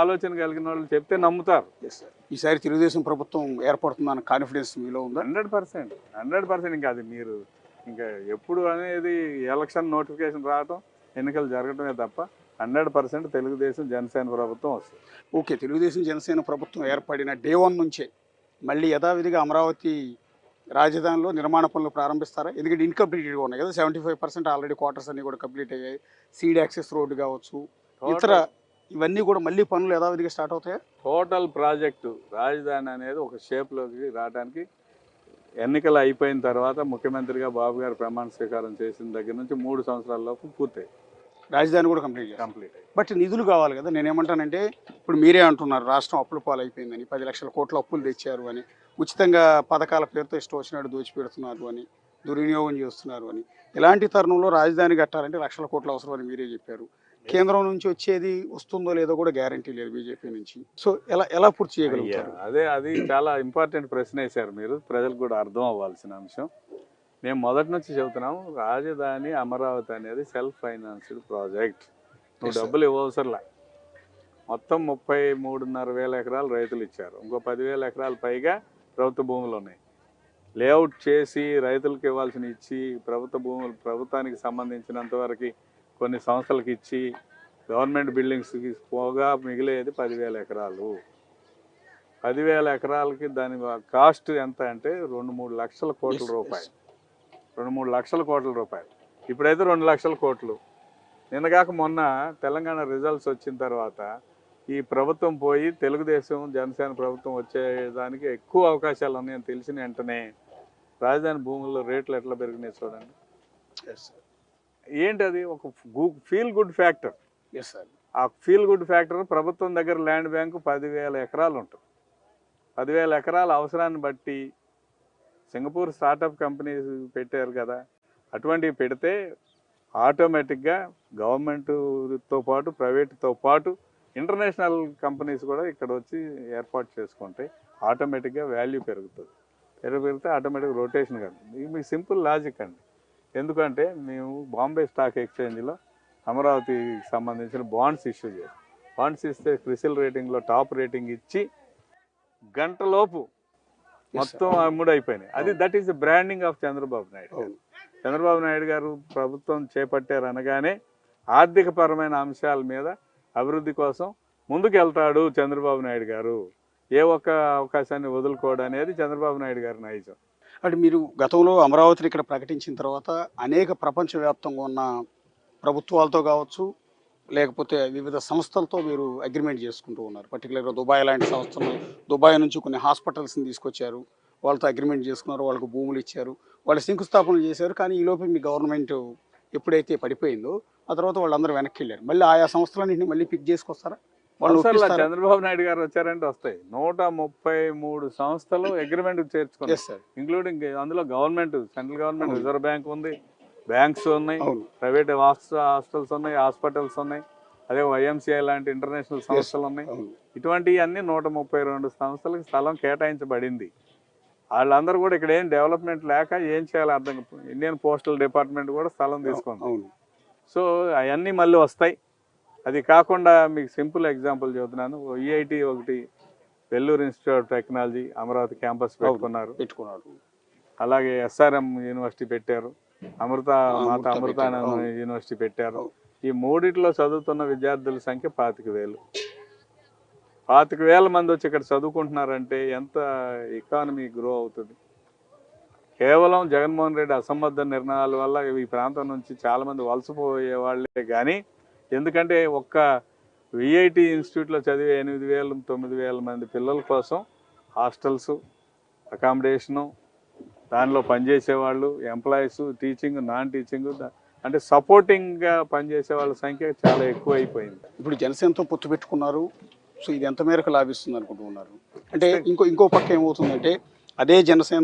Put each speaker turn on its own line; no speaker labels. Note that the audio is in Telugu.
ఆలోచన కలిగిన వాళ్ళు చెప్తే నమ్ముతారు.
ఈసారి తెలుగుదేశం ప్రభుత్వం ఏర్పడుతుందన్న కాన్ఫిడెన్స్ మీలో ఉందా?
100%. ఇంకా అది మీరు ఇంకా ఎప్పుడు అనేది ఎలక్షన్ నోటిఫికేషన్ రావటం, ఎన్నికలు జరగటమే తప్ప 100% తెలుగుదేశం జనసేన ప్రభుత్వం వస్తుంది.
ఓకే, తెలుగుదేశం జనసేన ప్రభుత్వం ఏర్పడిన డే 1 నుంచే మళ్ళీ యథావిధిగా అమరావతి రాజధానిలో నిర్మాణ పనులు ప్రారంభిస్తారా? ఎందుకంటే ఇన్కంప్లీటెడ్గా ఉన్నాయి కదా, 75% ఆల్రెడీ క్వార్టర్స్ అన్నీ కూడా కంప్లీట్ అయ్యాయి. సీడ్ యాక్సెస్ రోడ్డు కావచ్చు, ఇతర ఇవన్నీ కూడా మళ్ళీ పనులు యథావిధిగా స్టార్ట్ అవుతాయా?
టోటల్ ప్రాజెక్టు రాజధాని అనేది ఒక షేప్లోకి రావడానికి ఎన్నికలు అయిపోయిన తర్వాత ముఖ్యమంత్రిగా బాబు గారు ప్రమాణ స్వీకారం చేసిన దగ్గర నుంచి 3 సంవత్సరాల్లోపు పూర్తయి
రాజధాని కూడా కంప్లీట్. బట్ నిధులు కావాలి కదా. నేనేమంటానంటే ఇప్పుడు మీరే అంటున్నారు రాష్ట్రం అప్పుల పాలైపోయిందని, 10 లక్షల కోట్ల అప్పులు తెచ్చారు అని, ఉచితంగా పథకాల పేరుతో ఇష్టం వచ్చినట్టు దోచిపెడుతున్నారు అని, దుర్వినియోగం చేస్తున్నారు అని. ఇలాంటి తరుణంలో రాజధాని కట్టాలంటే లక్షల కోట్లు అవసరం అని మీరే చెప్పారు. కేంద్రం నుంచి వచ్చేది వస్తుందో లేదో కూడా గ్యారంటీ లేదు బీజేపీ నుంచి. సో ఎలా పూర్తి చేయగలుగుతారు?
అది చాలా ఇంపార్టెంట్ ప్రశ్న వేశారు మీరు. ప్రజలకు కూడా అర్థం అవ్వాల్సిన అంశం. మేము మొదటి నుంచి చెబుతున్నాము, రాజధాని అమరావతి అనేది సెల్ఫ్ ఫైనాన్స్డ్ ప్రాజెక్ట్. నువ్వు డబ్బులు ఇవ్వవసరలా. మొత్తం 33,500 ఎకరాలు రైతులు ఇచ్చారు. ఇంకో 10,000 ఎకరాలు పైగా ప్రభుత్వ భూములు ఉన్నాయి. లేఅవుట్ చేసి రైతులకు ఇవ్వాల్సిన ఇచ్చి, ప్రభుత్వ భూములు ప్రభుత్వానికి సంబంధించినంత వరకు కొన్ని సంస్థలకు ఇచ్చి, గవర్నమెంట్ బిల్డింగ్స్కి పోగా మిగిలేది 10,000 ఎకరాలు. 10,000 ఎకరాలకి దాని కాస్ట్ ఎంత అంటే 2-3 లక్షల కోట్ల రూపాయలు. 2-3 లక్షల కోట్ల రూపాయలు. ఇప్పుడైతే 2 లక్షల కోట్లు. నిన్నగాక మొన్న తెలంగాణ రిజల్ట్స్ వచ్చిన తర్వాత ఈ ప్రభుత్వం పోయి తెలుగుదేశం జనసేన ప్రభుత్వం వచ్చేదానికి ఎక్కువ అవకాశాలు ఉన్నాయని తెలిసిన వెంటనే రాజధాని భూముల్లో రేట్లు ఎట్లా పెరిగినాయి చూడండి. ఏంటి అది? ఒక ఫీల్ గుడ్ ఫ్యాక్టర్. ఆ ఫీల్ గుడ్ ఫ్యాక్టర్ ప్రభుత్వం దగ్గర ల్యాండ్ బ్యాంకు 10,000 ఎకరాలు ఉంటుంది. 10,000 ఎకరాల అవసరాన్ని బట్టి సింగపూర్ స్టార్టప్ కంపెనీస్ పెట్టారు కదా, అటువంటివి పెడితే ఆటోమేటిక్గా గవర్నమెంట్తో పాటు ప్రైవేట్తో పాటు ఇంటర్నేషనల్ కంపెనీస్ కూడా ఇక్కడ వచ్చి ఏర్పాటు చేసుకుంటే ఆటోమేటిక్గా వాల్యూ పెరుగుతుంది. పెరిగితే ఆటోమేటిక్గా రొటేషన్ కాదు. ఇది మీకు సింపుల్ లాజిక్ అండి. ఎందుకంటే మేము బాంబే స్టాక్ ఎక్స్చేంజ్లో అమరావతికి సంబంధించిన బాండ్స్ ఇష్యూ చేస్తాం. బాండ్స్ ఇస్తే క్రిసిల్ రేటింగ్లో టాప్ రేటింగ్ ఇచ్చి గంటలోపు మొత్తం అమ్ముడైపోయినాయి. అది that is the branding of Chandrababu Naidu గారు. చంద్రబాబు నాయుడు గారు ప్రభుత్వం చేపట్టారు అనగానే ఆర్థికపరమైన అంశాల మీద అభివృద్ధి కోసం ముందుకు వెళ్తాడు చంద్రబాబు నాయుడు గారు. ఏ ఒక్క అవకాశాన్ని వదులుకోవడం అనేది చంద్రబాబు నాయుడు గారి నైజం.
అంటే మీరు గతంలో అమరావతిని ఇక్కడ ప్రకటించిన తర్వాత అనేక ప్రపంచవ్యాప్తంగా ఉన్న ప్రభుత్వాలతో కావచ్చు, లేకపోతే వివిధ సంస్థలతో మీరు అగ్రిమెంట్ చేసుకుంటూ ఉన్నారు. పర్టికులర్గా దుబాయ్ లాంటి సంస్థలు, దుబాయ్ నుంచి కొన్ని హాస్పిటల్స్ని తీసుకొచ్చారు, వాళ్ళతో అగ్రిమెంట్ చేసుకున్నారు, వాళ్ళకు భూములు ఇచ్చారు, వాళ్ళు శంకుస్థాపనలు చేశారు. కానీ ఈలోపు మీ గవర్నమెంట్ ఎప్పుడైతే పడిపోయిందో ఆ తర్వాత వాళ్ళందరూ వెనక్కి వెళ్ళారు. మళ్ళీ ఆయా సంస్థలన్నింటినీ మళ్ళీ పిక్ చేసుకొస్తారా?
చంద్రబాబు నాయుడు గారు వచ్చారంటే వస్తాయి. 133 సంస్థలు అగ్రిమెంట్ చేర్చుకున్నారు, ఇంక్లూడింగ్ అందులో government, central government, reserve bank ఉంది, బ్యాంక్స్ ఉన్నాయి, ప్రైవేట్ హాస్టల్స్ ఉన్నాయి, హాస్పిటల్స్ ఉన్నాయి, అదే వైఎంసీఐ లాంటి ఇంటర్నేషనల్ సంస్థలు ఉన్నాయి. ఇటువంటివన్నీ 132 సంస్థలకు స్థలం కేటాయించబడింది. వాళ్ళందరూ కూడా ఇక్కడ ఏం డెవలప్మెంట్ లేక ఏం చేయాలో అర్థం. ఇండియన్ పోస్టల్ డిపార్ట్మెంట్ కూడా స్థలం తీసుకుంది. సో అవన్నీ మళ్ళీ వస్తాయి. అది కాకుండా మీకు సింపుల్ ఎగ్జాంపుల్ చెబుతున్నాను. ఈఐటి ఒకటి Vellore institute of technology Amaravati campus పెట్టుకున్నారు. అలాగే ఎస్ఆర్ఎం యూనివర్సిటీ పెట్టారు, మాతా అమృతానంద యూనివర్సిటీ పెట్టారు. ఈ మూడిట్లో చదువుతున్న విద్యార్థుల సంఖ్య 25,000. 25,000 మంది వచ్చి ఇక్కడ చదువుకుంటున్నారంటే ఎంత ఎకానమీ గ్రో అవుతుంది. కేవలం జగన్మోహన్ రెడ్డి అసంబద్ధ నిర్ణయాల వల్ల ఈ ప్రాంతం నుంచి చాలామంది వలసపోయే వాళ్ళే. కానీ ఎందుకంటే ఒక్క విఐటి ఇన్స్టిట్యూట్లో చదివే 8,000-9,000 మంది పిల్లల కోసం హాస్టల్స్, అకామిడేషను, దానిలో పనిచేసేవాళ్ళు, ఎంప్లాయీస్, టీచింగ్, నాన్ టీచింగ్, అంటే సపోర్టింగ్గా పనిచేసే వాళ్ళ సంఖ్య చాలా ఎక్కువ అయిపోయింది.
ఇప్పుడు జనసేనతో పొత్తు పెట్టుకున్నారు. సో ఇది ఎంత మేరకు లాభిస్తుంది అనుకుంటున్నారు? అంటే ఇంకో పక్క ఏమవుతుందంటే అదే జనసేనతో